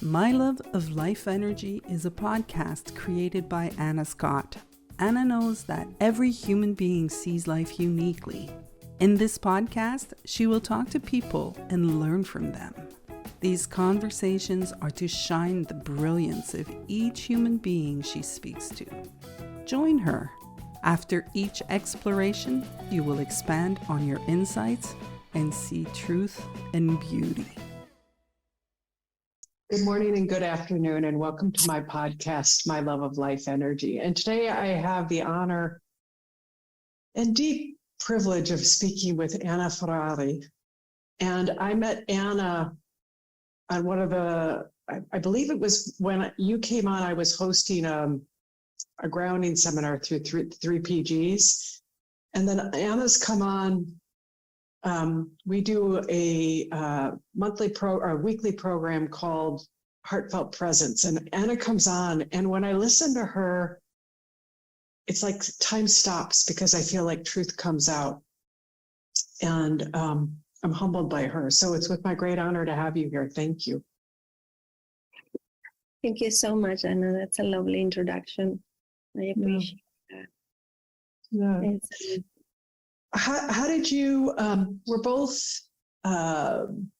My Love of Life Energy is a podcast created by Anna Scott. Anna knows that every human being sees life uniquely. In this podcast, she will talk to people and learn from them. These conversations are to shine the brilliance of each human being she speaks to. Join her. After each exploration, you will expand on your insights and see truth and beauty. Good morning and good afternoon, and welcome to my podcast, My Love of Life Energy. And today I have the honor and deep privilege of speaking with Anna Ferrari. And I met Anna on one of the, I believe it was when you came on, I was hosting a grounding seminar through three PGs. And then Anna's come on. We do a weekly program called Heartfelt Presence, and Anna comes on, and when I listen to her, it's like time stops because I feel like truth comes out, and I'm humbled by her. So it's with my great honor to have you here. Thank you. Thank you so much, Anna. That's a lovely introduction. I appreciate that. Yeah. How did you, we're both, I don't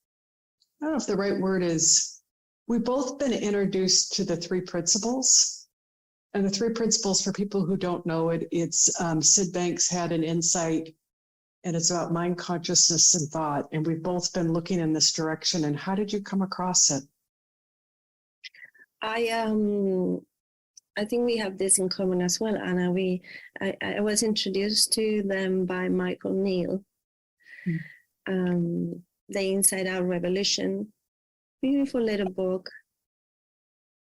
know if the right word is, we've both been introduced to the Three Principles. And the Three Principles, for people who don't know it, it's Sid Banks had an insight, and it's about mind, consciousness, and thought. And we've both been looking in this direction. And how did you come across it? I think we have this in common as well, Anna. I was introduced to them by Michael Neal, The Inside Out Revolution. Beautiful little book.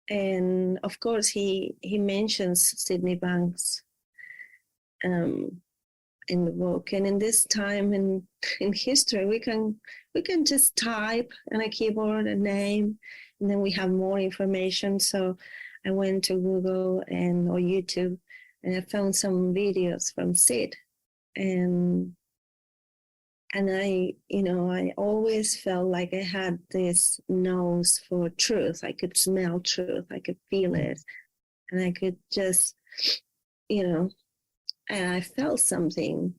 And of course, he mentions Sydney Banks in the book. And in this time in history, we can just type on a keyboard a name, and then we have more information. So I went to Google or YouTube, and I found some videos from Sid, and I always felt like I had this nose for truth. I could smell truth, I could feel it, and I could just, and I felt something.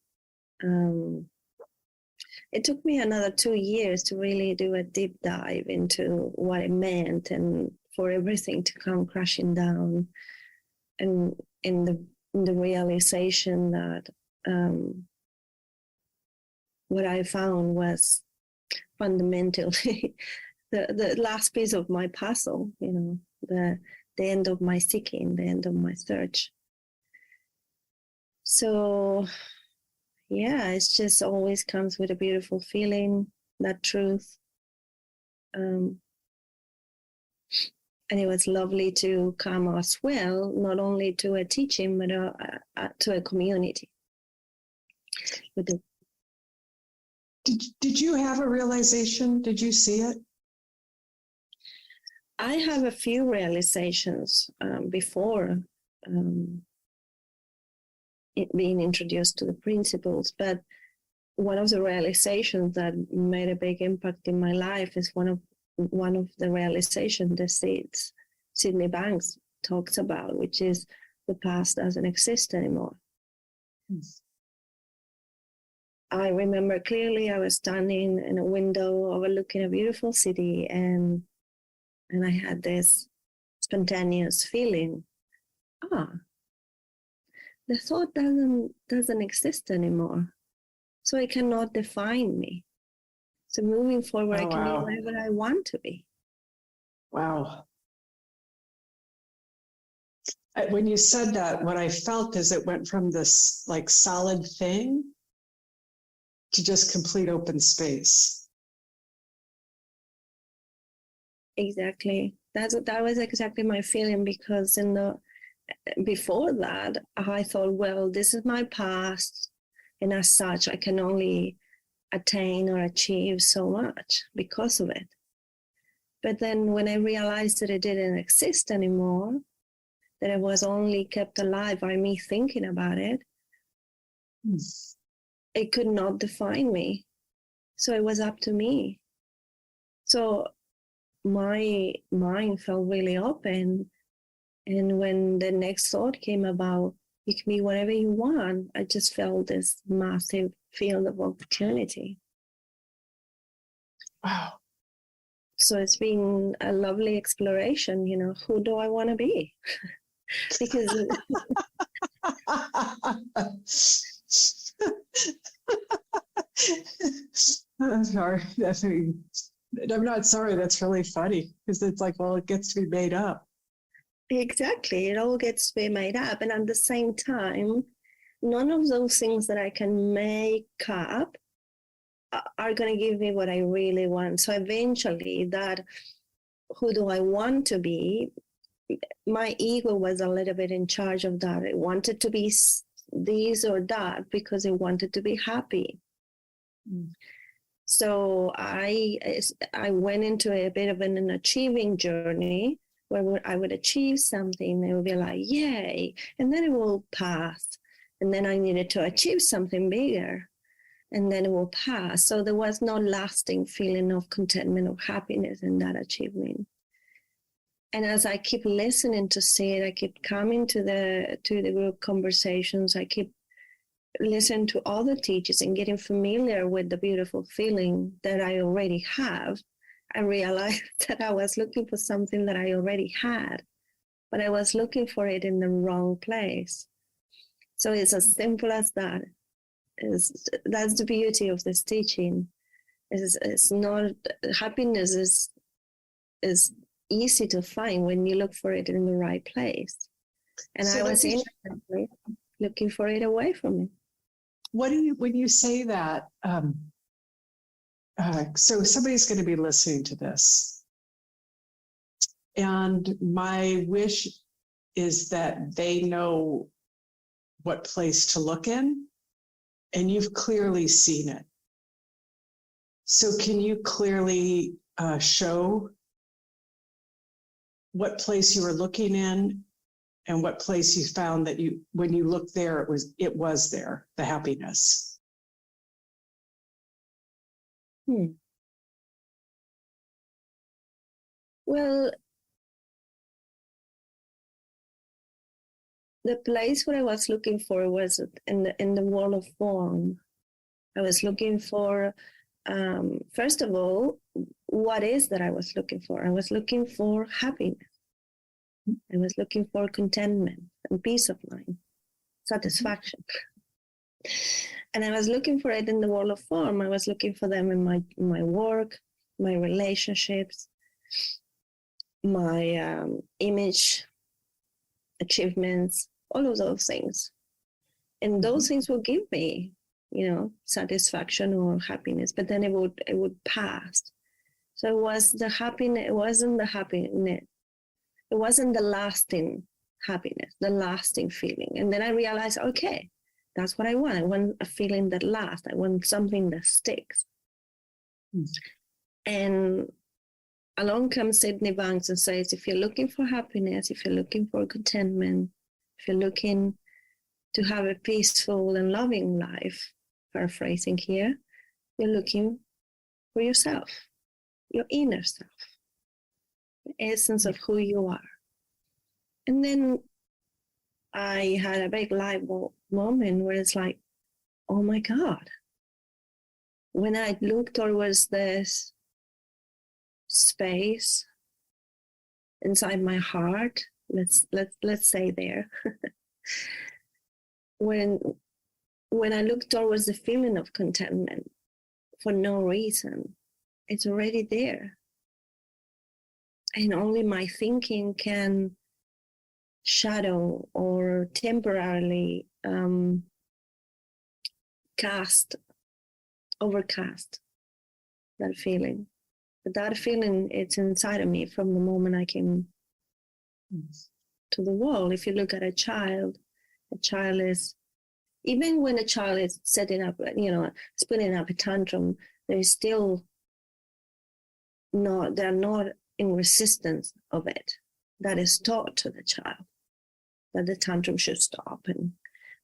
It took me another 2 years to really do a deep dive into what it meant, and for everything to come crashing down, and in the realization that what I found was fundamentally the last piece of my puzzle, the end of my seeking, the end of my search. So yeah, it just always comes with a beautiful feeling, that truth. And it was lovely to come as well, not only to a teaching, but to a community. Did you have a realization? Did you see it? I have a few realizations before being introduced to the principles, but one of the realizations that made a big impact in my life is one of the realizations that Sydney Banks talks about, which is the past doesn't exist anymore. I remember clearly I was standing in a window overlooking a beautiful city, and I had this spontaneous feeling, the thought doesn't exist anymore, so it cannot define me. So moving forward, I can be whatever I want to be. Wow. When you said that, what I felt is it went from this like solid thing to just complete open space. Exactly. That was exactly my feeling, because before that, I thought, well, this is my past, and as such, I can only attain or achieve so much because of it. But then when I realized that it didn't exist anymore, that it was only kept alive by me thinking about it, it could not define me. So it was up to me. So my mind felt really open. And when the next thought came about, you can be whatever you want, I just felt this massive field of opportunity. Wow. So it's been a lovely exploration, who do I want to be? Because I'm sorry. I'm not sorry. That's really funny because it's like, well, it gets to be made up. exactly, it all gets to be made up. And at the same time, none of those things that I can make up are going to give me what I really want. So eventually that, who do I want to be? My ego was a little bit in charge of that. It wanted to be this or that because it wanted to be happy. So I went into a bit of an achieving journey where I would achieve something. It would be like, yay. And then it will pass. And then I needed to achieve something bigger. And then it will pass. So there was no lasting feeling of contentment or happiness in that achievement. And as I keep listening to Sid, I keep coming to the group conversations, I keep listening to other teachers and getting familiar with the beautiful feeling that I already have, I realized that I was looking for something that I already had, but I was looking for it in the wrong place. So it's as simple as that. That's the beauty of this teaching. It's not, happiness is easy to find when you look for it in the right place. And so I was innocently looking for it away from me. What do you, when you say that, so somebody's going to be listening to this, and my wish is that they know what place to look in, and you've clearly seen it. So can you clearly show what place you were looking in and what place you found that you, when you looked there, it was there, the happiness? Well, the place where I was looking for was in the world of form. I was looking for, first of all, what is that I was looking for? I was looking for happiness. I was looking for contentment and peace of mind, satisfaction. And I was looking for it in the world of form. I was looking for them in my work, my relationships, my image, achievements, all of those things. And those things will give me, satisfaction or happiness, but then it would pass. So it was the happiness, it wasn't the happiness. It wasn't the lasting happiness, the lasting feeling. And then I realized, okay, that's what I want. I want a feeling that lasts. I want something that sticks. And along comes Sydney Banks and says, if you're looking for happiness, if you're looking for contentment, if you're looking to have a peaceful and loving life, paraphrasing here, you're looking for yourself, your inner self, the essence of who you are. And then I had a big light bulb moment where it's like, oh my God. When I looked towards this space inside my heart, let's say there, when I look towards the feeling of contentment for no reason, it's already there. And only my thinking can shadow or temporarily overcast that feeling. But that feeling, it's inside of me from the moment I came to the world. If you look at a child is, even when a child is setting up, is putting up a tantrum, they're still they're not in resistance of it. That is taught to the child, that the tantrum should stop.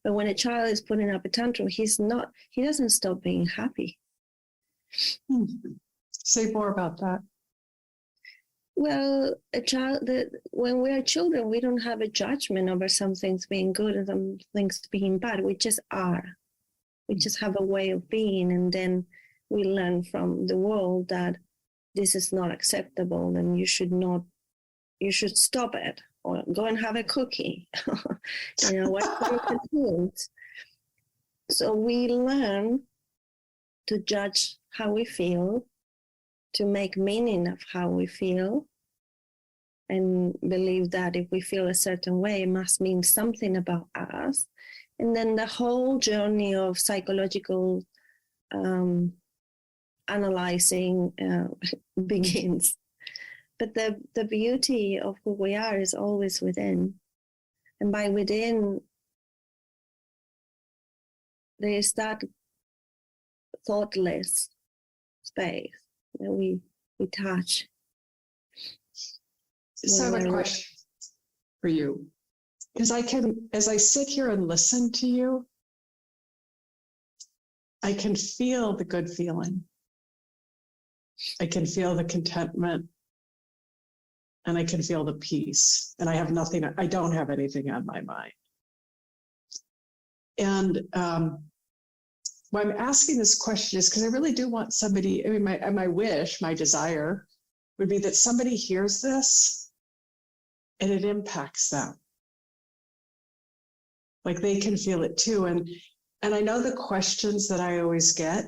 But when a child is putting up a tantrum, he doesn't stop being happy. Say more about that. Well, when we are children, we don't have a judgment over some things being good and some things being bad. We just are. We just have a way of being, and then we learn from the world that this is not acceptable and you should stop it or go and have a cookie. Watch the cartoons. So we learn to judge how we feel, to make meaning of how we feel, and believe that if we feel a certain way, it must mean something about us. And then the whole journey of psychological analyzing begins. But the beauty of who we are is always within. And by within, there is that thoughtless space that we touch. So I have a question for you. Because as I sit here and listen to you, I can feel the good feeling. I can feel the contentment. And I can feel the peace. And I don't have anything on my mind. And why I'm asking this question is because I really do want somebody, my wish, my desire would be that somebody hears this and it impacts them. Like they can feel it too. And I know the questions that I always get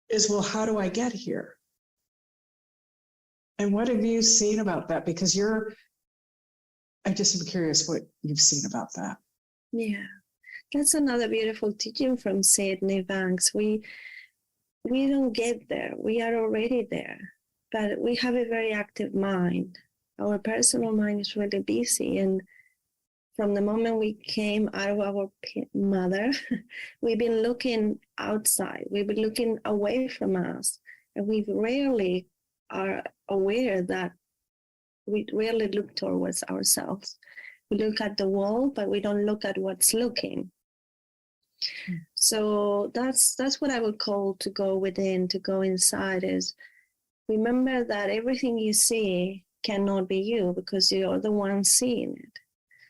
is, well, how do I get here? And what have you seen about that? Because I just am curious what you've seen about that. Yeah, that's another beautiful teaching from Sydney Banks. We don't get there. We are already there, but we have a very active mind. Our personal mind is really busy. And from the moment we came out of our mother, we've been looking outside. We've been looking away from us. And we rarely are aware that we rarely look towards ourselves. We look at the wall, but we don't look at what's looking. So that's what I would call to go within, to go inside, is remember that everything you see cannot be you because you're the one seeing it.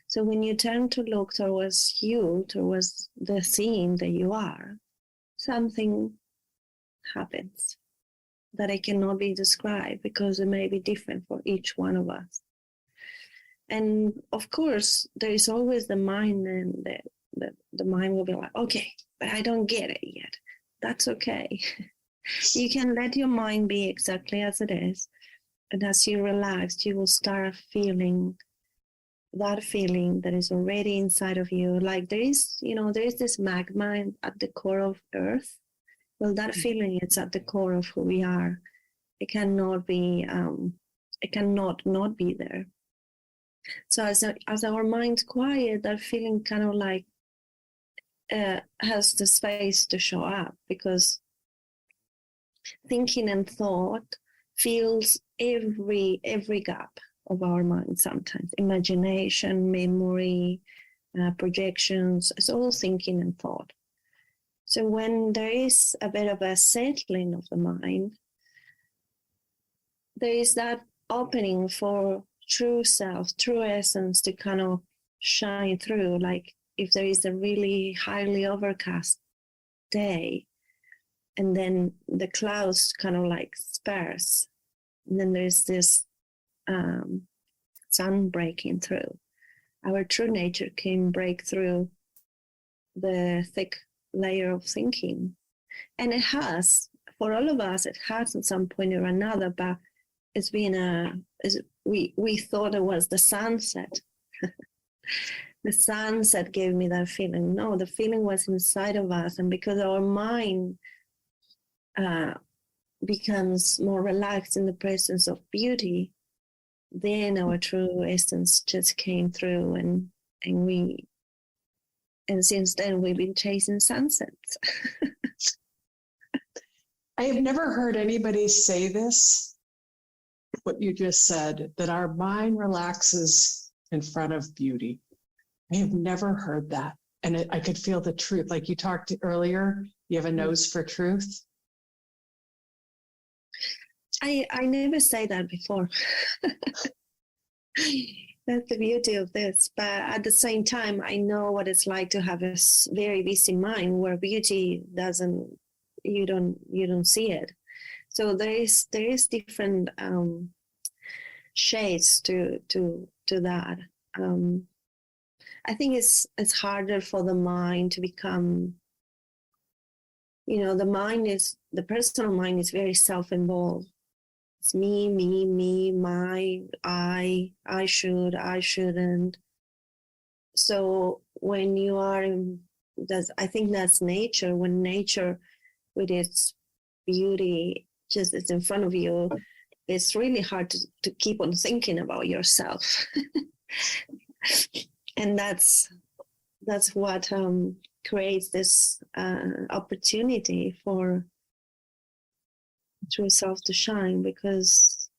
So when you turn to look towards you, towards the seeing that you are, something happens that it cannot be described because it may be different for each one of us. And of course, there is always the mind, and the mind will be like, okay, but I don't get it yet. That's okay. You can let your mind be exactly as it is. And as you relax, you will start feeling that feeling that is already inside of you. Like there is this magma at the core of Earth. Well, that feeling is at the core of who we are. It cannot be, it cannot not be there. So as our mind's quiet, that feeling kind of like has the space to show up, because thinking and thought fills every gap of our mind sometimes. Imagination, memory, projections, it's all thinking and thought. So when there is a bit of a settling of the mind, there is that opening for true self, true essence to kind of shine through. Like if there is a really highly overcast day, and then the clouds kind of like sparse, and then there's this sun breaking through. Our true nature can break through the thick layer of thinking. And it has, for all of us, it has at some point or another, but it's been we thought it was the sunset. The sunset gave me that feeling. No, the feeling was inside of us. And because our mind becomes more relaxed in the presence of beauty, then our true essence just came through, and since then we've been chasing sunsets. I have never heard anybody say this, what you just said, that our mind relaxes in front of beauty. I have never heard that. And I could feel the truth. Like you talked earlier, you have a nose for truth. I never say that before. That's the beauty of this. But at the same time, I know what it's like to have a very busy mind where beauty you don't see it. So there is different shades to that. I think it's harder for the mind to become, the personal mind is very self-involved. It's me, my, I should, I shouldn't. So when you are I think that's nature. When nature with its beauty just is in front of you, it's really hard to keep on thinking about yourself. And that's what creates this opportunity for true self to shine, because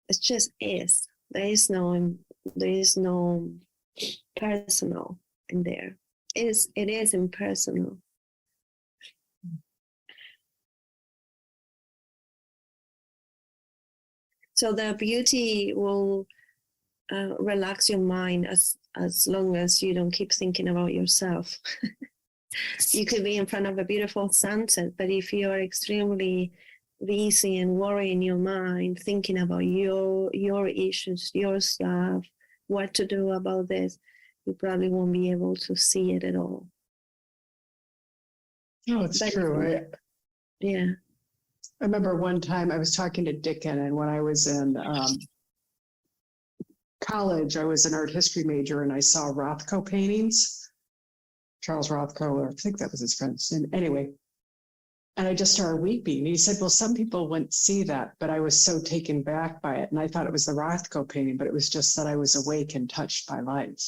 it just is. There is no personal in there. It is impersonal. So the beauty will relax your mind as long as you don't keep thinking about yourself. You could be in front of a beautiful sunset, but if you are extremely busy and worry in your mind, thinking about your issues, your stuff, what to do about this, you probably won't be able to see it at all. No, it's true. Yeah. I remember one time I was talking to Dickon, and when I was in college, I was an art history major, and I saw Rothko paintings. Charles Rothko, or I think that was his friend's name. Anyway, and I just started weeping. And he said, well, some people wouldn't see that, but I was so taken back by it. And I thought it was the Rothko painting, but it was just that I was awake and touched by life.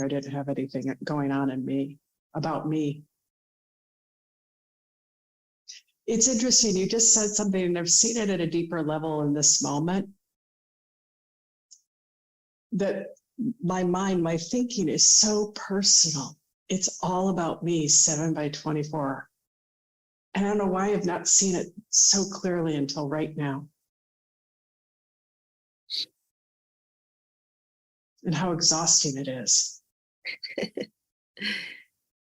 I didn't have anything going on in me, about me. It's interesting. You just said something, and I've seen it at a deeper level in this moment, that my mind, my thinking is so personal. It's all about me, 7/24. And I don't know why I've not seen it so clearly until right now. And how exhausting it is.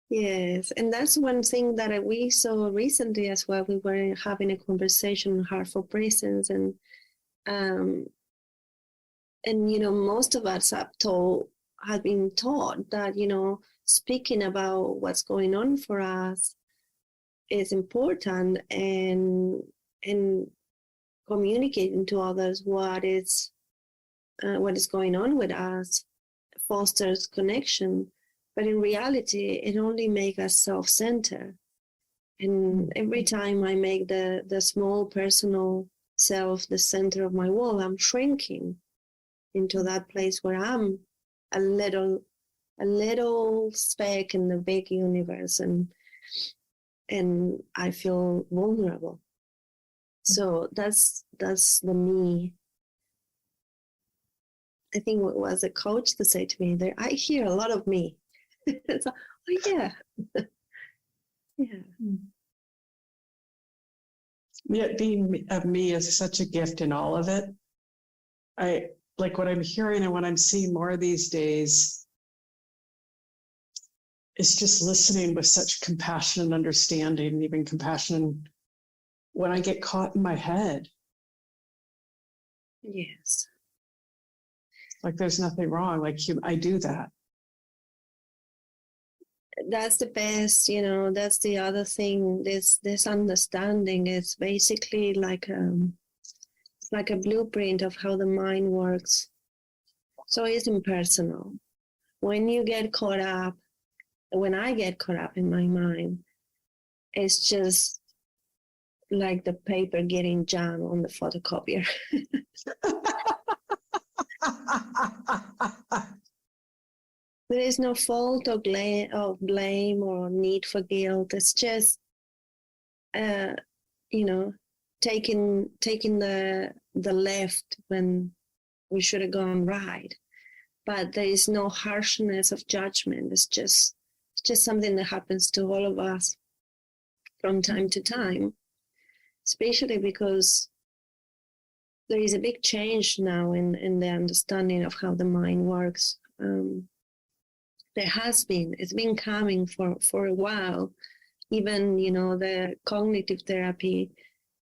Yes, and that's one thing that we saw recently as well. We were having a conversation on Heartful Presence, and most of us have been taught that speaking about what's going on for us is important, and communicating to others what is going on with us fosters connection. But in reality, it only makes us self-centered. And every time I make the small personal self the center of my world, I'm shrinking into that place where I'm a little speck in the big universe, and I feel vulnerable. So that's the me. I think what was a coach to say to me there, I hear a lot of me. So, oh yeah. Yeah. Yet being of me is such a gift in all of it. I like what I'm hearing and what I'm seeing more these days is just listening with such compassion and understanding, and even compassion when I get caught in my head. Yes. Like there's nothing wrong. Like I do that. That's the best, that's the other thing. This understanding is basically like it's like a blueprint of how the mind works. So it's impersonal. When I get caught up in my mind, it's just like the paper getting jammed on the photocopier. There is no fault or blame or need for guilt. It's just, taking the left when we should have gone right. But there is no harshness of judgment. It's just something that happens to all of us from time to time. especially because there is a big change now in the understanding of how the mind works. It's been coming for a while. Even, the cognitive therapy,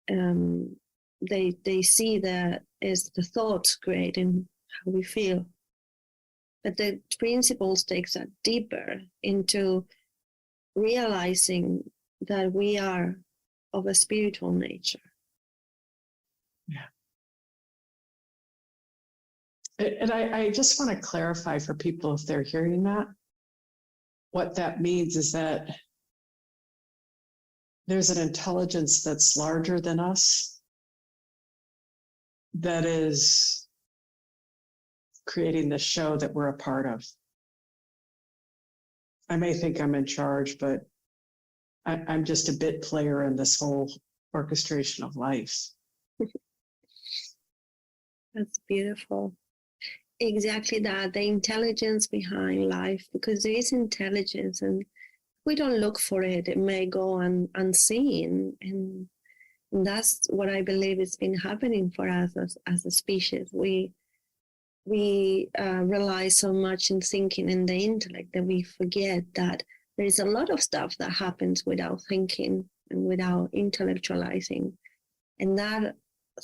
they see that as the thoughts creating how we feel. But the principles takes that deeper into realizing that we are of a spiritual nature. Yeah. And I just want to clarify for people, if they're hearing that, what that means is that there's an intelligence that's larger than us that is creating the show that we're a part of. I may think I'm in charge, but I'm just a bit player in this whole orchestration of life. That's beautiful. Exactly that, the intelligence behind life, because there is intelligence and we don't look for it. It may go unseen. And that's what I believe has been happening for us as a species. We rely so much in thinking in the intellect that we forget that there is a lot of stuff that happens without thinking and without intellectualizing. And that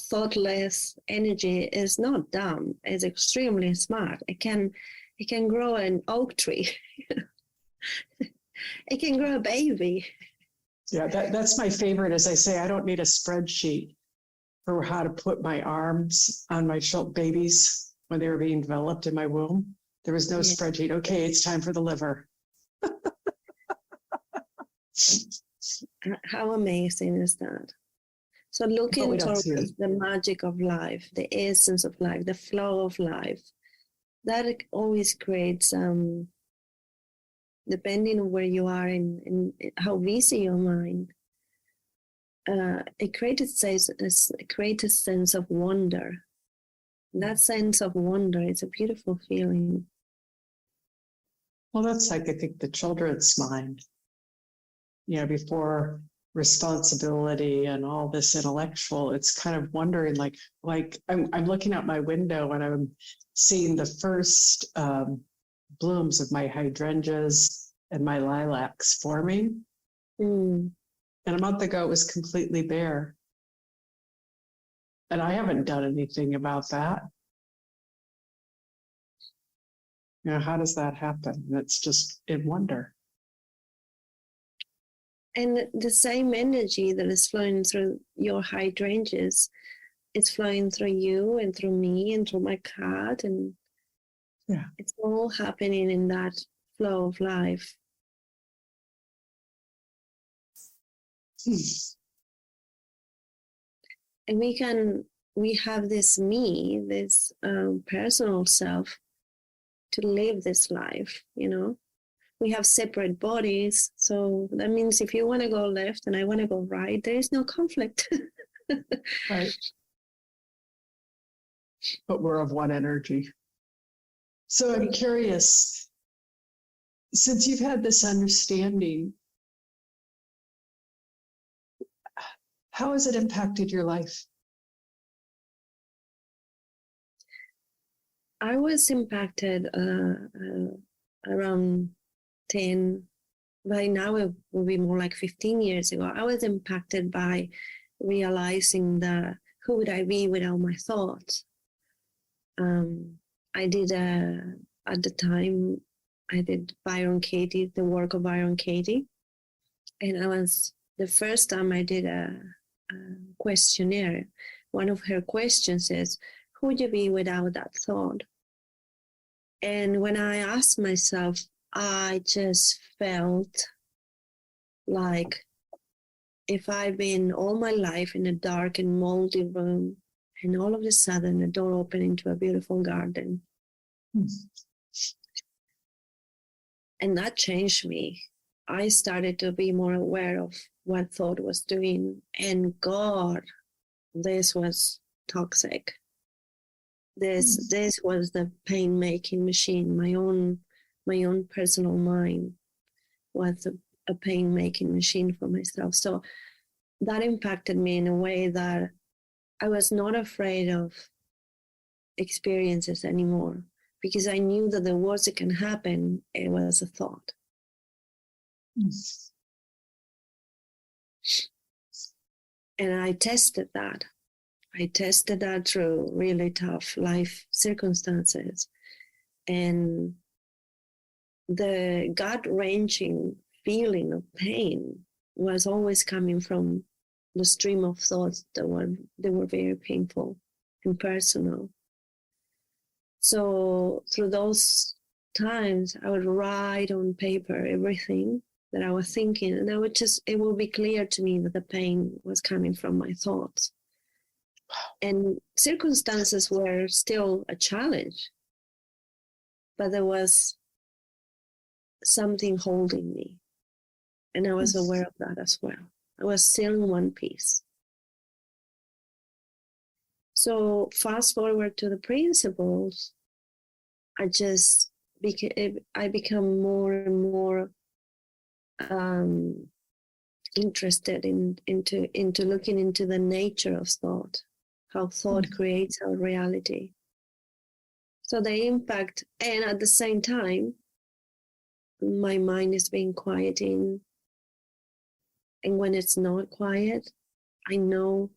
thoughtless energy is not dumb, it's extremely smart. It can grow an oak tree. It can grow a baby. Yeah, that's my favorite. As I say, I don't need a spreadsheet for how to put my arms on my babies when they were being developed in my womb. There was no spreadsheet. Okay, it's time for the liver. How amazing is that? So looking towards the magic of life, the essence of life, the flow of life, that always creates, depending on where you are and how busy your mind, it creates a sense of wonder. That sense of wonder is a beautiful feeling. Well, that's like, I think, the children's mind, before responsibility and all this intellectual, it's kind of wondering, like I'm looking out my window and I'm seeing the first blooms of my hydrangeas and my lilacs forming. And a month ago, it was completely bare. And I haven't done anything about that. How does that happen? It's just in wonder. And the same energy that is flowing through your hydrangeas, it's flowing through you and through me and through my cat. And it's all happening in that flow of life. And we have this me, this personal self to live this life, We have separate bodies, so that means if you want to go left and I want to go right, there is no conflict. Right. But we're of one energy. So I'm curious, since you've had this understanding, how has it impacted your life? I was impacted around 10, by now it will be more like 15 years ago. I was impacted by realizing that who would I be without my thoughts? I did, at the time, I did Byron Katie, the work of Byron Katie. And the first time I did a questionnaire, one of her questions is, who would you be without that thought? And when I asked myself, I just felt like if I've been all my life in a dark and moldy room, and all of a sudden a door opened into a beautiful garden. And that changed me. I started to be more aware of what thought was doing. And God, this was toxic. This was the pain-making machine. My own personal mind was a pain-making machine for myself. So that impacted me in a way that I was not afraid of experiences anymore, because I knew that the worst that can happen, it was a thought. And I tested that. I tested that through really tough life circumstances. And the gut-wrenching feeling of pain was always coming from the stream of thoughts that were very painful and personal. So through those times, I would write on paper everything that I was thinking, and it would be clear to me that the pain was coming from my thoughts. And circumstances were still a challenge, but there was something holding me, and I was aware of that as well. I was still in one piece. So fast forward to the principles, I become more and more interested into looking into the nature of thought, how thought creates our reality. So the impact, and at the same time, my mind is being quieting. And when it's not quiet, I know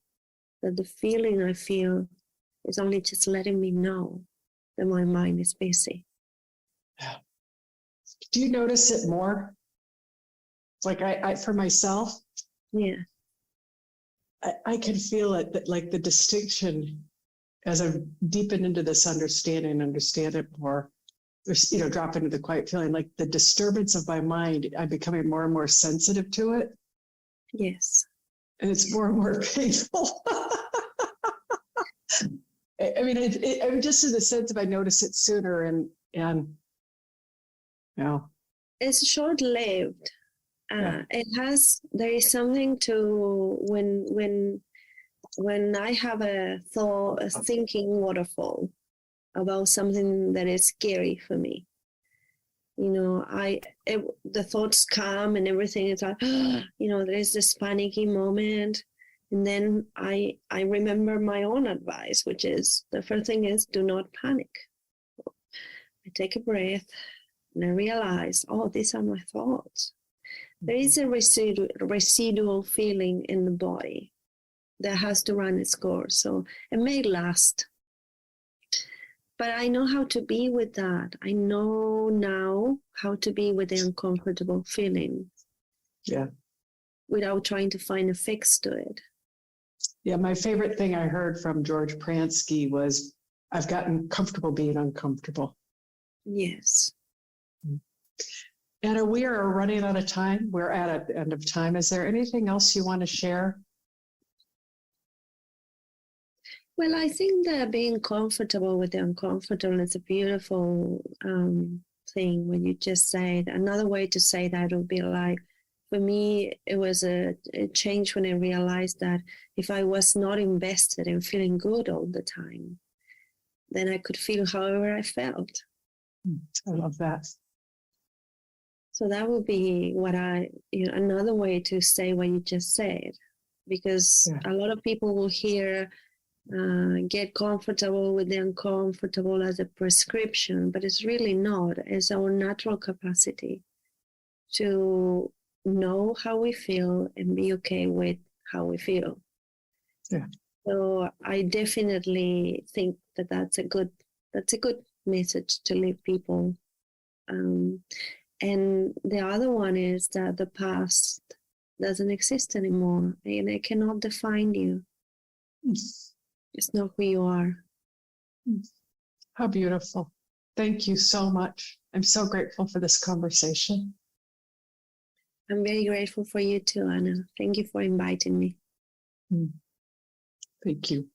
that the feeling I feel is only just letting me know that my mind is busy. Yeah. Do you notice it more? Like I for myself, Yeah. I can feel it, that like the distinction as I deepen into this understand it more, drop into the quiet feeling, like the disturbance of my mind, I'm becoming more and more sensitive to it. Yes. And it's more and more painful. I mean, I'm just in the sense of I notice it sooner and it's short-lived. There is something to when I have a thinking waterfall about something that is scary for me. The thoughts come and everything is like, there is this panicky moment. And then I remember my own advice, which is the first thing is do not panic. I take a breath and I realize, these are my thoughts. There is a residual feeling in the body that has to run its course. So it may last. But I know how to be with that. I know now how to be with the uncomfortable feeling. Yeah. Without trying to find a fix to it. Yeah, my favorite thing I heard from George Pransky was, I've gotten comfortable being uncomfortable. Yes. Anna, we are running out of time. We're at the end of time. Is there anything else you want to share? Well, I think that being comfortable with the uncomfortable is a beautiful thing. When you just say it, another way to say that would be like, for me, it was a change when I realized that if I was not invested in feeling good all the time, then I could feel however I felt. I love that. So that would be another way to say what you just said, because a lot of people will hear, get comfortable with the uncomfortable as a prescription, but it's really not. It's our natural capacity to know how we feel and be okay with how we feel. Yeah. So I definitely think that that's a good message to leave people. And the other one is that the past doesn't exist anymore, and it cannot define you. It's not who you are. How beautiful. Thank you so much. I'm so grateful for this conversation. I'm very grateful for you too, Anna. Thank you for inviting me. Thank you.